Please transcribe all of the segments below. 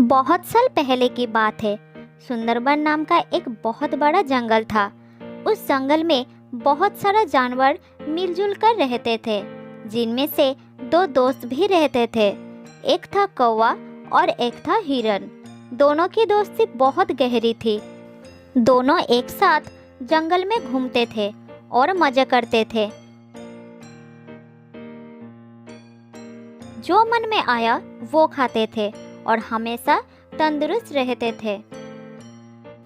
बहुत साल पहले की बात है। सुंदरबन नाम का एक बहुत बड़ा जंगल था। उस जंगल में बहुत सारा जानवर मिलजुल कर रहते थे, जिनमें से दो दोस्त भी रहते थे। एक था कौवा और एक था हिरन। दोनों की दोस्ती बहुत गहरी थी। दोनों एक साथ जंगल में घूमते थे और मजे करते थे। जो मन में आया वो खाते थे और हमेशा तंदुरुस्त रहते थे।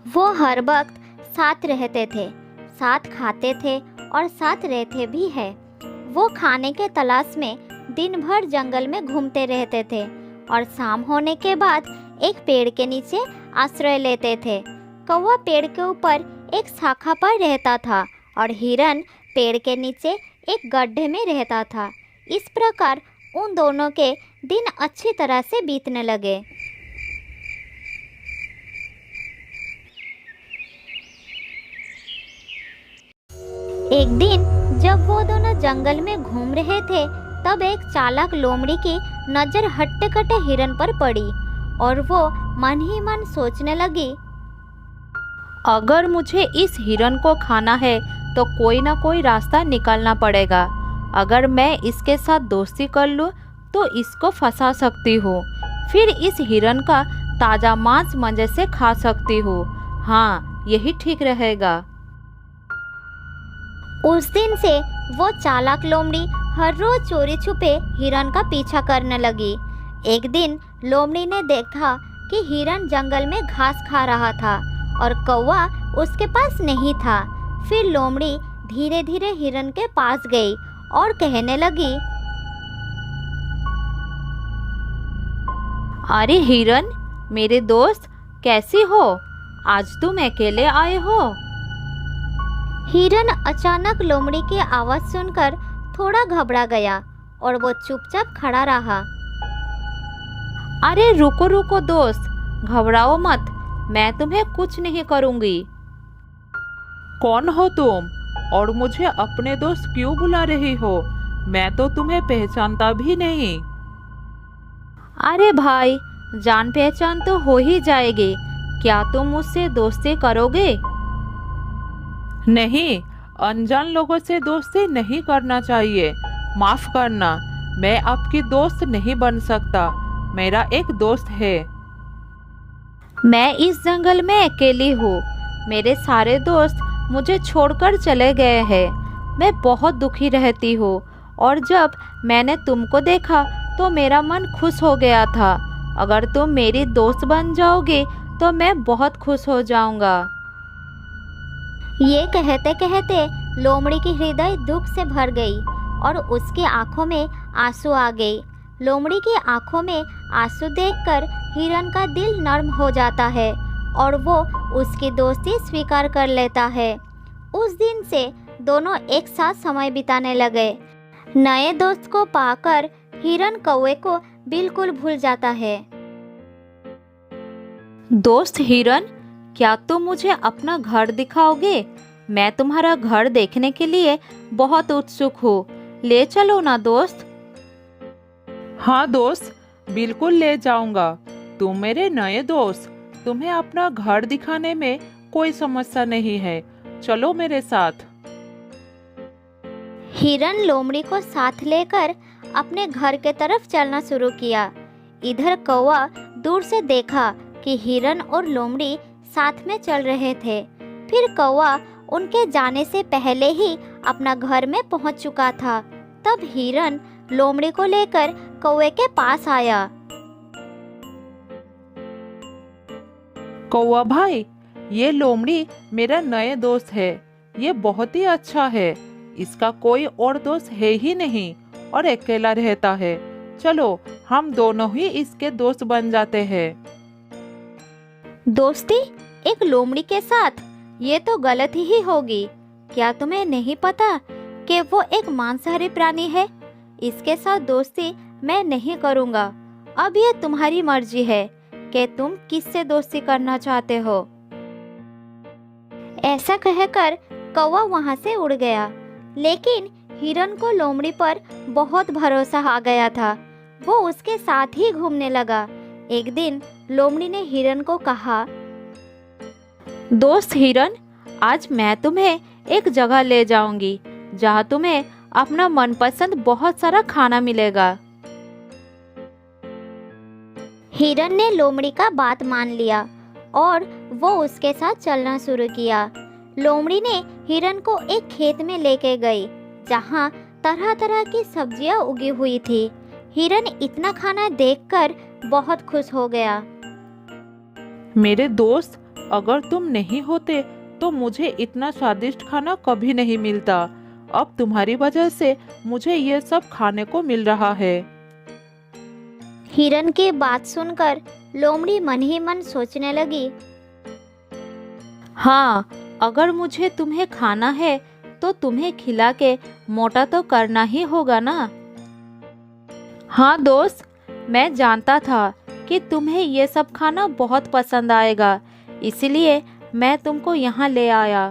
वो हर वक्त साथ रहते थे, साथ खाते थे और साथ रहते भी है। वो खाने के तलाश में दिन भर जंगल में घूमते रहते थे और शाम होने के बाद एक पेड़ के नीचे आश्रय लेते थे। कौवा पेड़ के ऊपर एक शाखा पर रहता था और हिरन पेड़ के नीचे एक गड्ढे में रहता था। इस प्रकार उन दोनों के दिन अच्छी तरह से बीतने लगे। एक दिन जब वो दोनों जंगल में घूम रहे थे, तब एक चालाक लोमड़ी की नजर हट्टे कट्टे हिरन पर पड़ी और वो मन ही मन सोचने लगी, अगर मुझे इस हिरन को खाना है तो कोई ना कोई रास्ता निकालना पड़ेगा। अगर मैं इसके साथ दोस्ती कर लूँ तो इसको फंसा सकती हूँ, फिर इस हिरन का ताज़ा मांस मजे से खा सकती हूँ। हाँ, यही ठीक रहेगा। उस दिन से वो चालाक लोमड़ी हर रोज चोरी छुपे हिरन का पीछा करने लगी। एक दिन लोमड़ी ने देखा कि हिरन जंगल में घास खा रहा था और कौवा उसके पास नहीं था। फिर लोमड़ी धीरे धीरे हिरन के पास गई और कहने लगी, अरे हिरन, मेरे दोस्त, कैसी हो? आज तुम अकेले आए हो? हिरन अचानक लोमड़ी की आवाज़ सुनकर थोड़ा घबरा गया और वो चुपचाप खड़ा रहा। अरे रुको रुको दोस्त, घबराओ मत, मैं तुम्हें कुछ नहीं करूँगी। कौन हो तुम और मुझे अपने दोस्त क्यों बुला रही हो? मैं तो तुम्हें पहचानता भी नहीं। अरे भाई, जान पहचान तो हो ही जाएगी। क्या तुम मुझसे दोस्ती करोगे? नहीं, अनजान लोगों से दोस्ती नहीं करना चाहिए। माफ करना, मैं आपकी दोस्त नहीं बन सकता। मेरा एक दोस्त है। मैं इस जंगल में अकेली हूँ। मेरे सारे दोस्त मुझे छोड़कर चले गए हैं। मैं बहुत दुखी रहती हूँ और जब मैंने तुमको देखा तो मेरा मन खुश हो गया था। अगर तुम मेरी दोस्त बन जाओगे तो मैं बहुत खुश हो जाऊंगा। ये कहते कहते लोमड़ी की हृदय दुख से भर गई और उसकी आंखों में आंसू आ गए। लोमड़ी की आंखों में आंसू देखकर हिरन का दिल नर्म हो जाता है और वो उसकी दोस्ती स्वीकार कर लेता है। उस दिन से दोनों एक साथ समय बिताने लगे। नए दोस्त को पाकर हिरन कौवे को बिल्कुल भूल जाता है। दोस्त हिरन, क्या तुम मुझे अपना घर दिखाओगे? मैं तुम्हारा घर देखने के लिए बहुत उत्सुक हूँ। ले चलो ना दोस्त। हाँ दोस्त, बिल्कुल ले जाऊंगा। तुम मेरे नए दोस्त, तुम्हें अपना घर दिखाने में कोई समस्या नहीं है। चलो मेरे साथ। हिरन लोमड़ी को साथ लेकर अपने घर के तरफ चलना शुरू किया। इधर कौवा दूर से देखा कि हिरन और लोमड़ी साथ में चल रहे थे। फिर कौवा उनके जाने से पहले ही अपना घर में पहुंच चुका था। तब हिरन लोमड़ी को लेकर कौवे के पास आया। कौवा भाई, ये लोमड़ी मेरा नए दोस्त है। ये बहुत ही अच्छा है। इसका कोई और दोस्त है ही नहीं और अकेला रहता है। चलो हम दोनों ही इसके दोस्त बन जाते हैं। दोस्ती एक लोमड़ी के साथ? ये तो गलत ही होगी। क्या तुम्हें नहीं पता कि वो एक मांसाहारी प्राणी है? इसके साथ दोस्ती मैं नहीं करूँगा। अब ये तुम्हारी मर्जी है कि तुम किससे दोस्ती करना चाहते हो। ऐसा कहकर कौवा वहाँ से उड़ गया। लेकिन हिरन को लोमड़ी पर बहुत भरोसा आ गया था। वो उसके साथ ही घूमने लगा। एक दिन लोमड़ी ने हिरन को कहा, दोस्त हिरन, आज मैं तुम्हें एक जगह ले जाऊंगी जहाँ तुम्हें अपना मनपसंद बहुत सारा खाना मिलेगा। हिरन ने लोमड़ी का बात मान लिया और वो उसके साथ चलना शुरू किया। लोमड़ी ने हिरन को एक खेत में लेके गई जहाँ तरह तरह की सब्जियां उगी हुई थी। हिरन इतना खाना देखकर बहुत खुश हो गया। मेरे दोस्त, अगर तुम नहीं होते तो मुझे इतना स्वादिष्ट खाना कभी नहीं मिलता। अब तुम्हारी वजह से मुझे ये सब खाने को मिल रहा है। हिरन की बात सुनकर लोमड़ी मन ही मन सोचने लगी, हाँ, अगर मुझे तुम्हें खाना है तो तुम्हें खिला के मोटा तो करना ही होगा ना। हाँ दोस्त, मैं जानता था कि तुम्हें ये सब खाना बहुत पसंद आएगा, इसलिए मैं तुमको यहाँ ले आया।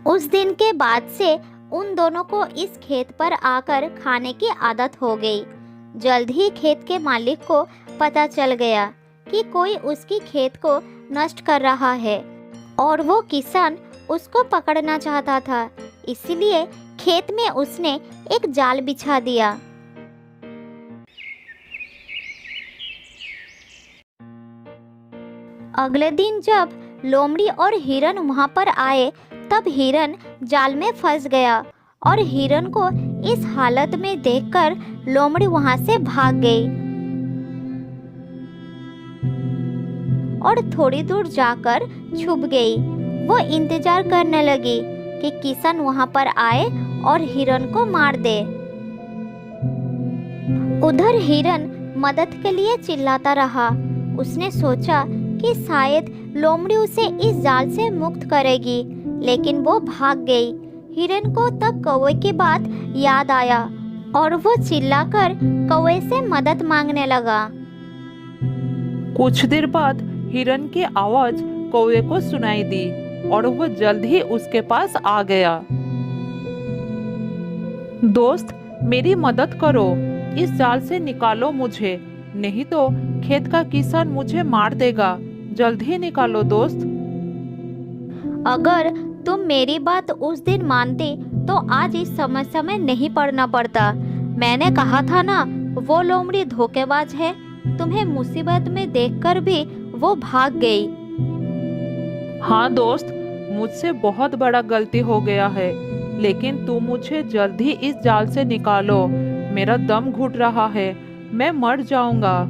उस दिन के बाद से उन दोनों को इस खेत पर आकर खाने की आदत हो गई। जल्द ही खेत के मालिक को पता चल गया कि कोई उसकी खेत को नष्ट कर रहा है और वो किसान उसको पकड़ना चाहता था। इसलिए खेत में उसने एक जाल बिछा दिया। अगले दिन जब लोमड़ी और हिरन वहां पर आए तब हिरन जाल में फंस गया और हिरन को इस हालत में देखकर लोमड़ी वहां से भाग गई और थोड़ी दूर जाकर छुप गई। वो इंतजार करने लगी कि किसान वहां पर आए और हिरन को मार दे। उधर हिरन मदद के लिए चिल्लाता रहा। उसने सोचा कि शायद लोमड़ी उसे इस जाल से मुक्त करेगी, लेकिन वो भाग गई। हिरन को तब कौवे की बात याद आया और वो चिल्लाकर कौवे से मदद मांगने लगा। कुछ देर बाद हिरन की आवाज कौवे को सुनाई दी और वो जल्द ही उसके पास आ गया। दोस्त, मेरी मदद करो, इस जाल से निकालो मुझे, नहीं तो खेत का किसान मुझे मार देगा। जल्द ही निकालो दोस्त। अगर तुम मेरी बात उस दिन मानती तो आज इस समस्या में नहीं पड़ना पड़ता। मैंने कहा था ना, वो लोमड़ी धोखेबाज है। तुम्हें मुसीबत में देखकर भी वो भाग गई। हाँ दोस्त, मुझसे बहुत बड़ा गलती हो गया है, लेकिन तुम मुझे जल्द ही इस जाल से निकालो। मेरा दम घुट रहा है, मैं मर जाऊंगा।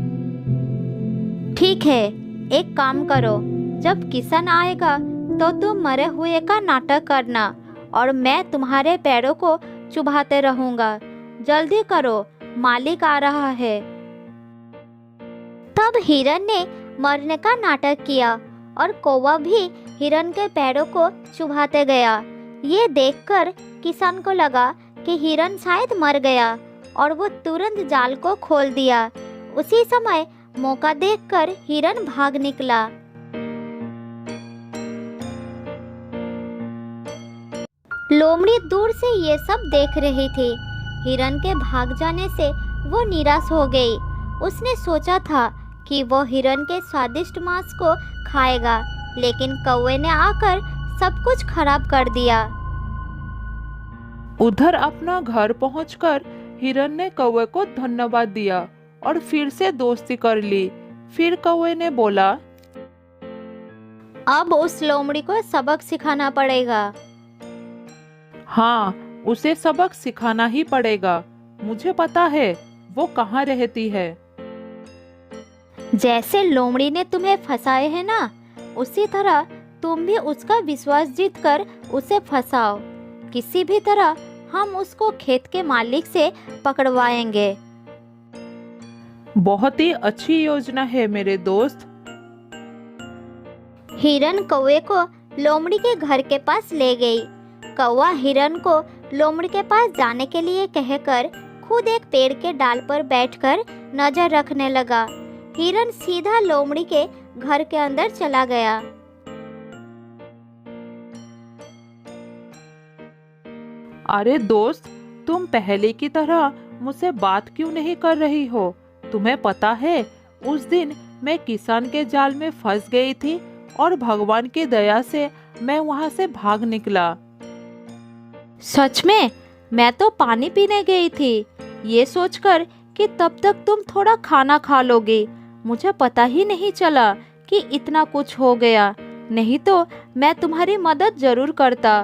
ठीक है, एक काम करो, जब किसान आएगा तो तुम मरे हुए का नाटक करना और मैं तुम्हारे पैरों को चुभाते रहूंगा। जल्दी करो, मालिक आ रहा है। तब हिरन ने मरने का नाटक किया और कौवा भी हिरन के पैरों को चुभाते गया। ये देखकर किसान को लगा कि हिरन शायद मर गया और वो तुरंत जाल को खोल दिया। उसी समय मौका देखकर हिरन भाग निकला। लोमड़ी दूर से ये सब देख रही थी। हिरन के भाग जाने से वो निराश हो गई। उसने सोचा था कि वो हिरन के स्वादिष्ट मांस को खाएगा, लेकिन कौवे ने आकर सब कुछ खराब कर दिया। उधर अपना घर पहुंचकर हिरन ने कौवे को धन्यवाद दिया और फिर से दोस्ती कर ली। फिर कौवे ने बोला, अब उस लोमड़ी को सबक सिखाना पड़ेगा। हाँ, उसे सबक सिखाना ही पड़ेगा। मुझे पता है वो कहाँ रहती है। जैसे लोमड़ी ने तुम्हें फंसाए है ना, उसी तरह तुम भी उसका विश्वास जीतकर उसे फंसाओ। किसी भी तरह हम उसको खेत के मालिक से पकड़वाएंगे। बहुत ही अच्छी योजना है मेरे दोस्त। हिरन कौवे को लोमड़ी के घर के पास ले गई। कौवा हिरन को लोमड़ी के पास जाने के लिए कहकर खुद एक पेड़ के डाल पर बैठकर नजर रखने लगा। हिरन सीधा लोमड़ी के घर के अंदर चला गया। अरे दोस्त, तुम पहले की तरह मुझसे बात क्यों नहीं कर रही हो? तुम्हें पता है, उस दिन मैं किसान के जाल में फंस गई थी और भगवान की दया से मैं वहां से भाग निकला। सच में? मैं तो पानी पीने गई थी, ये सोचकर कि तब तक तुम थोड़ा खाना खा लोगे। मुझे पता ही नहीं चला कि इतना कुछ हो गया, नहीं तो मैं तुम्हारी मदद जरूर करता।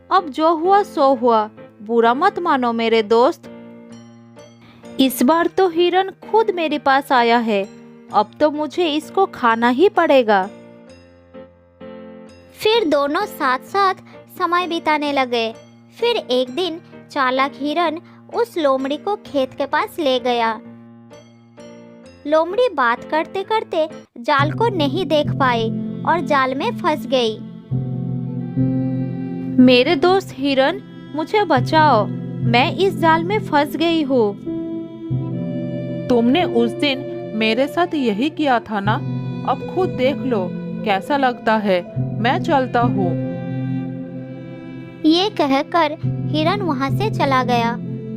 अब जो हुआ सो हुआ, बुरा मत मानो मेरे दोस्त। इस बार तो हिरन खुद मेरे पास आया है, अब तो मुझे इसको खाना ही पड़ेगा। फिर दोनों साथ साथ समय बिताने लगे। फिर एक दिन चालाक हिरन उस लोमड़ी को खेत के पास ले गया। लोमड़ी बात करते करते जाल को नहीं देख पाई और जाल में फंस गई। मेरे दोस्त हिरन, मुझे बचाओ, मैं इस जाल में फंस गई हूँ। तुमने उस दिन मेरे साथ यही किया था ना? अब खुद देख लो कैसा लगता है। मैं चलता हूँ। ये कहकर हिरन वहां से चला गया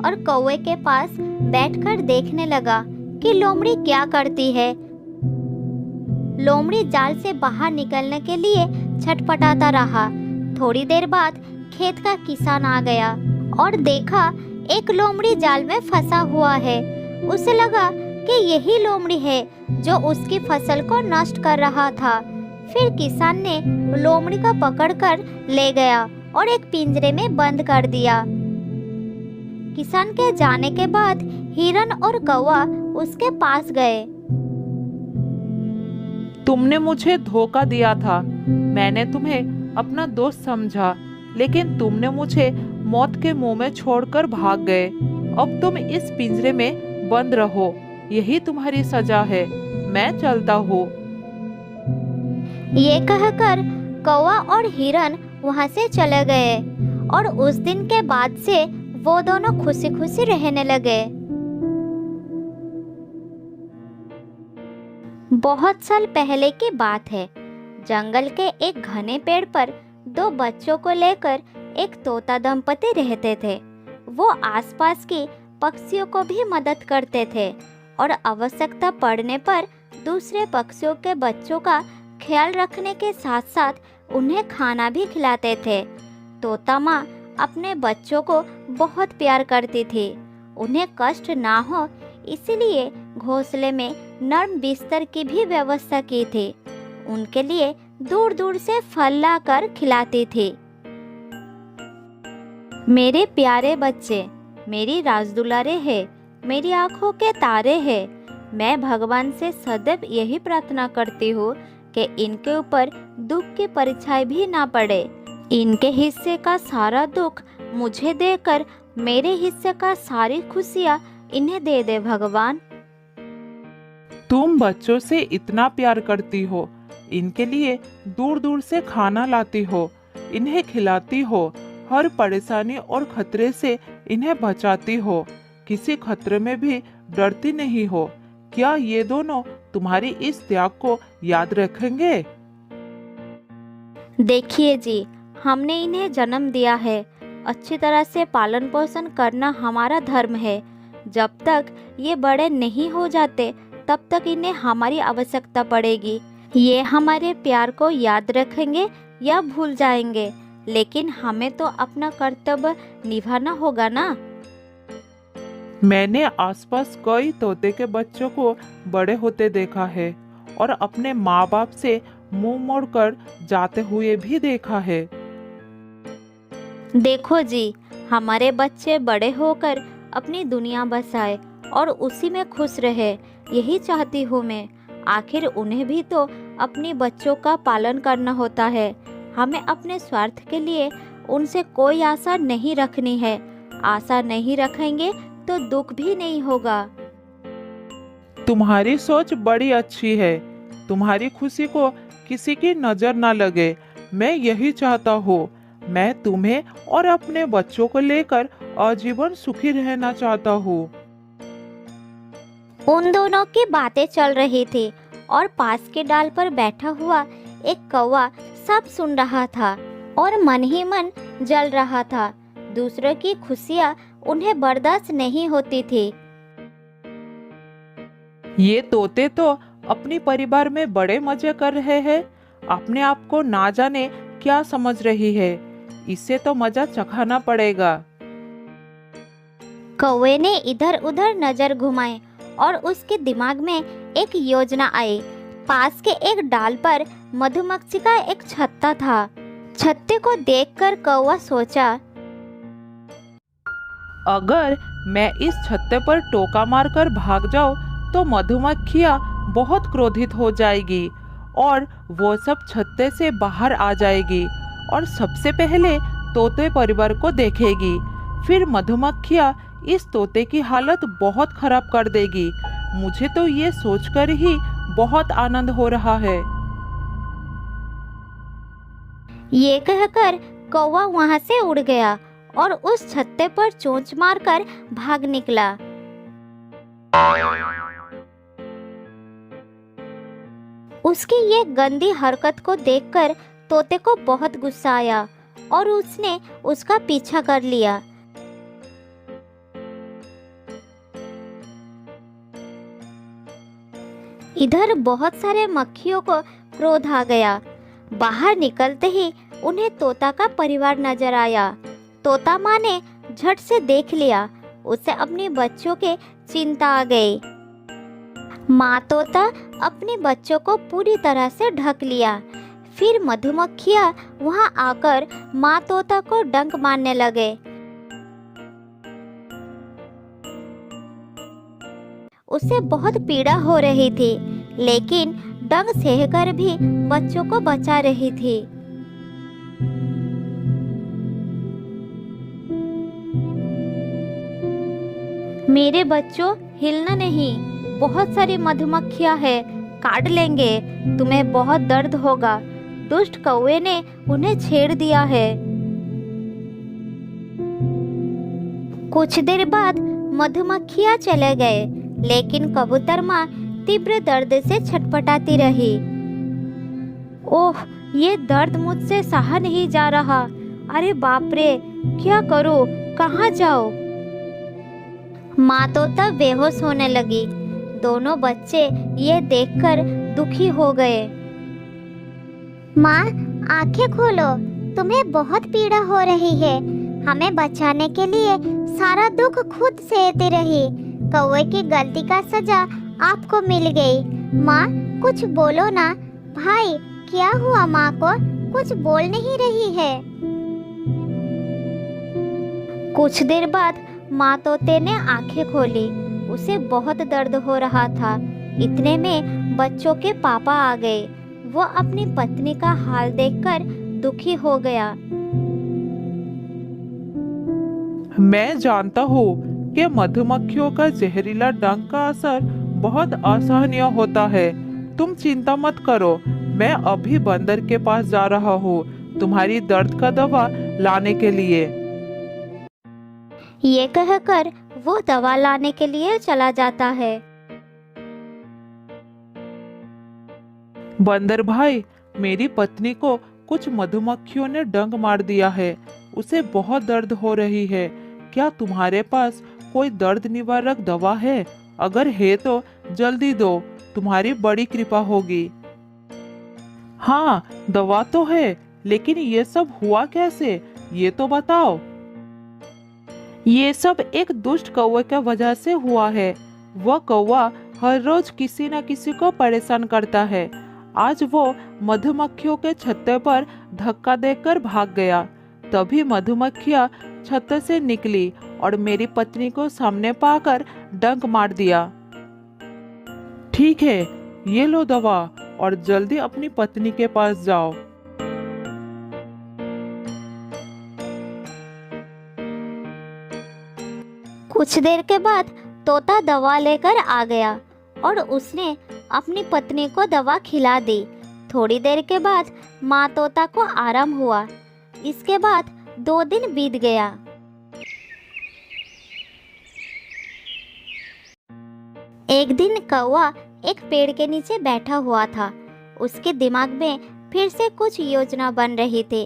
और कौवे के पास बैठकर देखने लगा कि लोमड़ी क्या करती है। लोमड़ी जाल से बाहर निकलने के लिए छटपटाता रहा। थोड़ी देर बाद खेत का किसान आ गया और देखा एक लोमड़ी जाल में फंसा हुआ है। उसे लगा कि यही लोमड़ी है जो उसकी फसल को नष्ट कर रहा था। फिर किसान ने लोमड़ी को पकड़कर ले गया और एक पिंजरे में बंद कर दिया। किसान के जाने के बाद हिरन और कौवा उसके पास गए। तुमने मुझे धोखा दिया था। मैंने तुम्हें अपना दोस्त समझा, लेकिन तुमने मुझे मौत के मुंह में छोड़कर भाग गए। अब तुम इस पिंजरे में बंद रहो, यही तुम्हारी सजा है। मैं चलता हूँ। ये कहकर कौवा और हिरन वहां से चले गए और उस दिन के बाद से वो दोनों खुशी खुशी रहने लगे। बहुत साल पहले की बात है। जंगल के एक घने पेड़ पर दो बच्चों को लेकर एक तोता दंपति रहते थे। वो आसपास की पक्षियों को भी मदद करते थे और आवश्यकता पड़ने पर दूसरे पक्षियों के बच्चों का ख्याल रखने के साथ साथ उन्हें खाना भी खिलाते थे। तोता माँ अपने बच्चों को बहुत प्यार करती थी। उन्हें कष्ट ना हो इसलिए घोंसले में नरम बिस्तर की भी व्यवस्था की थी। उनके लिए दूर दूर से फल लाकर खिलाती थी। मेरे प्यारे बच्चे, मेरी राजदुलारे हैं, मेरी आंखों के तारे हैं। मैं भगवान से सदैव यही प्रार्थना करती हूँ कि इनके ऊपर दुख की परछाई भी ना पड़े। इनके हिस्से का सारा दुख मुझे देकर मेरे हिस्से का सारी खुशियाँ इन्हें दे दे भगवान। तुम बच्चों से इतना प्यार करती हो, इनके लिए दूर दूर से खाना लाती हो, इन्हें खिलाती हो, हर परेशानी और खतरे से इन्हें बचाती हो, किसी खतरे में भी डरती नहीं हो। क्या ये दोनों तुम्हारी इस त्याग को याद रखेंगे? देखिए जी, हमने इन्हें जन्म दिया है। अच्छी तरह से पालन पोषण करना हमारा धर्म है। जब तक ये बड़े नहीं हो जाते तब तक इन्हें हमारी आवश्यकता पड़ेगी। ये हमारे प्यार को याद रखेंगे या भूल जाएंगे, लेकिन हमें तो अपना कर्तव्य निभाना होगा ना। मैंने आसपास कई तोते के बच्चों को बड़े होते देखा है और अपने माँ बाप से मुंह मोड़कर जाते हुए भी देखा है। देखो जी, हमारे बच्चे बड़े होकर अपनी दुनिया बसाए और उसी में खुश रहे, यही चाहती हूँ मैं। आखिर उन्हें भी तो अपने बच्चों का पालन करना होता है। हमें अपने स्वार्थ के लिए उनसे कोई आशा नहीं रखनी है। आशा नहीं रखेंगे तो दुख भी नहीं होगा। तुम्हारी सोच बड़ी अच्छी है। तुम्हारी खुशी को किसी की नजर ना लगे, मैं यही चाहता हूँ। मैं तुम्हें और अपने बच्चों को लेकर आजीवन सुखी रहना चाहता हूँ। उन दोनों की बातें चल रही थी और पास के डाल पर बैठा हुआ एक कौवा सब सुन रहा था और मन ही मन जल रहा था। दूसरों की खुशियाँ उन्हें बर्दाश्त नहीं होती थी। ये तोते तो अपनी परिवार में बड़े मजे कर रहे हैं। अपने आप को ना जाने क्या समझ रही है। इससे तो मजा चखाना पड़ेगा। कौवे ने इधर उधर नजर घुमाई और उसके दिमाग में एक योजना आई। पास के एक डाल पर मधुमक्खी का एक छत्ता था। छत्ते को देखकर कौवा सोचा, अगर मैं इस छत्ते पर टोका मारकर भाग जाऊं तो मधुमक्खियां बहुत क्रोधित हो जाएगी और वो सब छत्ते से बाहर आ जाएगी और सबसे पहले तोते परिवार को देखेगी। फिर मधुमक्खियां इस तोते की हालत बहुत खराब कर देगी। मुझे तो ये सोचकर ही बहुत आनंद हो रहा है। ये कहकर कौवा वहां से उड़ गया और उस छत्ते पर चोंच मारकर भाग निकला। उसकी ये गंदी हरकत को देखकर तोते को बहुत गुस्सा आया और उसने उसका पीछा कर लिया। इधर बहुत सारे मक्खियों को क्रोध आ गया। बाहर निकलते ही उन्हें तोता का परिवार नजर आया। तोता माँ ने झट से देख लिया। उसे अपने बच्चों के चिंता आ गई। माँ तोता अपने बच्चों को पूरी तरह से ढक लिया। फिर मधुमक्खियाँ वहां आकर माँ तोता को डंक मारने लगे। उसे बहुत पीड़ा हो रही थी, लेकिन डंक सहकर भी बच्चों को बचा रही थी। मेरे बच्चों, हिलना नहीं, बहुत सारी मधुमक्खियां हैं, काट लेंगे, तुम्हें बहुत दर्द होगा। दुष्ट कौवे ने उन्हें छेड़ दिया है। कुछ देर बाद मधुमक्खियां चले गए, लेकिन कबूतर माँ तीव्र दर्द से छटपटाती रही। ओह, ये दर्द मुझसे सहा नहीं जा रहा। अरे बाप रे, क्या करूं, कहाँ जाऊं? माँ तोता बेहोश होने लगी। दोनों बच्चे ये देखकर दुखी हो गए। माँ, आंखें खोलो, तुम्हें बहुत पीड़ा हो रही है। हमें बचाने के लिए सारा दुख खुद सहती रही। कौवे की गलती का सजा आपको मिल गई। माँ, कुछ बोलो ना। भाई, क्या हुआ? माँ को कुछ बोल नहीं रही है। कुछ देर बाद माँ तोते ने आंखें खोली। उसे बहुत दर्द हो रहा था। इतने में बच्चों के पापा आ गए। वो अपनी पत्नी का हाल देखकर दुखी हो गया। मैं जानता हूँ कि मधुमक्खियों का जहरीला डंक का असर बहुत असहनीय होता है। तुम चिंता मत करो, मैं अभी बंदर के पास जा रहा हूँ तुम्हारी दर्द का दवा लाने के लिए। ये कहकर वो दवा लाने के लिए चला जाता है। बंदर भाई, मेरी पत्नी को कुछ मधुमक्खियों ने डंक मार दिया है। उसे बहुत दर्द हो रही है। क्या तुम्हारे पास कोई दर्द निवारक दवा है? अगर है तो जल्दी दो, तुम्हारी बड़ी कृपा होगी। हाँ, दवा तो है, लेकिन ये सब हुआ कैसे, ये तो बताओ। ये सब एक दुष्ट कौवे की वजह से हुआ है। वह कौवा हर रोज किसी न किसी को परेशान करता है। आज वो मधुमक्खियों के छत्ते पर धक्का देकर भाग गया। तभी मधुमक्खियां छत्ते से निकली और मेरी पत्नी को सामने पाकर डंक मार दिया। ठीक है, ये लो दवा और जल्दी अपनी पत्नी के पास जाओ। कुछ देर के बाद तोता दवा लेकर आ गया और उसने अपनी पत्नी को दवा खिला दी। थोड़ी देर के बाद माँ तोता को आराम हुआ। इसके बाद 2 दिन बीत गया। एक दिन कौवा एक पेड़ के नीचे बैठा हुआ था। उसके दिमाग में फिर से कुछ योजना बन रही थी।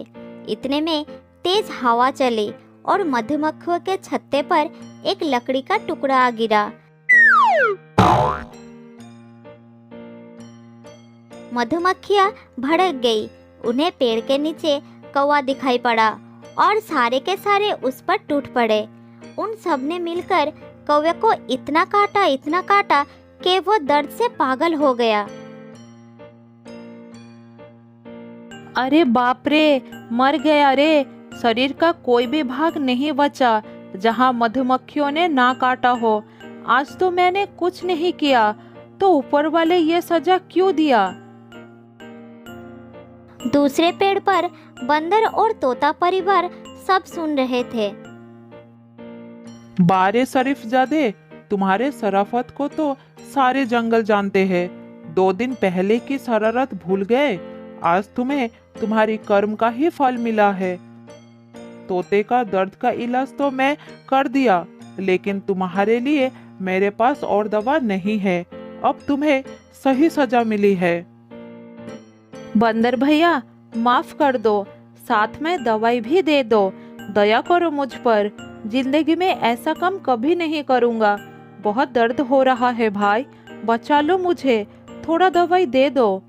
इतने में तेज हवा चली और मधुमक्खियों के छत्ते पर एक लकड़ी का टुकड़ा आ गिरा। मधुमक्खियाँ भड़क गई। उन्हें पेड़ के नीचे कौवा दिखाई पड़ा और सारे के सारे उस पर टूट पड़े। उन सब ने मिलकर कौवे को इतना काटा कि वो दर्द से पागल हो गया। अरे बाप रे, मर गया रे। शरीर का कोई भी भाग नहीं बचा जहाँ मधुमक्खियों ने ना काटा हो। आज तो मैंने कुछ नहीं किया, तो ऊपर वाले ये सजा क्यों दिया? दूसरे पेड़ पर बंदर और तोता परिवार सब सुन रहे थे। बारे शरीफजादे, तुम्हारे शराफत को तो सारे जंगल जानते हैं। 2 दिन पहले की शरारत भूल गए। आज तुम्हें तुम्हारी कर्म का ही फल मिला है। तोते का दर्द का इलाज तो मैं कर दिया, लेकिन तुम्हारे लिए मेरे पास और दवा नहीं है। अब तुम्हें सही सजा मिली है। बंदर भैया, माफ कर दो, साथ में दवाई भी दे दो। दया करो मुझ पर। जिंदगी में ऐसा काम कभी नहीं करूँगा। बहुत दर्द हो रहा है भाई, बचा लो मुझे। थोड़ा दवाई दे दो।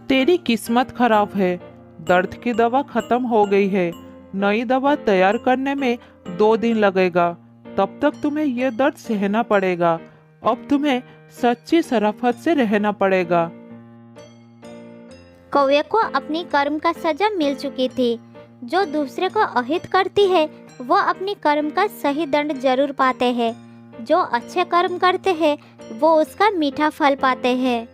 तेरी किस्मत खराब है, दर्द की दवा खत्म हो गई है। नई दवा तैयार करने में 2 दिन लगेगा। तब तक तुम्हें यह दर्द सहना पड़ेगा। अब तुम्हें सच्ची शराफत से रहना पड़ेगा। कौवे को अपनी कर्म का सजा मिल चुकी थी। जो दूसरे को अहित करती है वो अपनी कर्म का सही दंड जरूर पाते हैं। जो अच्छे कर्म करते हैं वो उसका मीठा फल पाते हैं।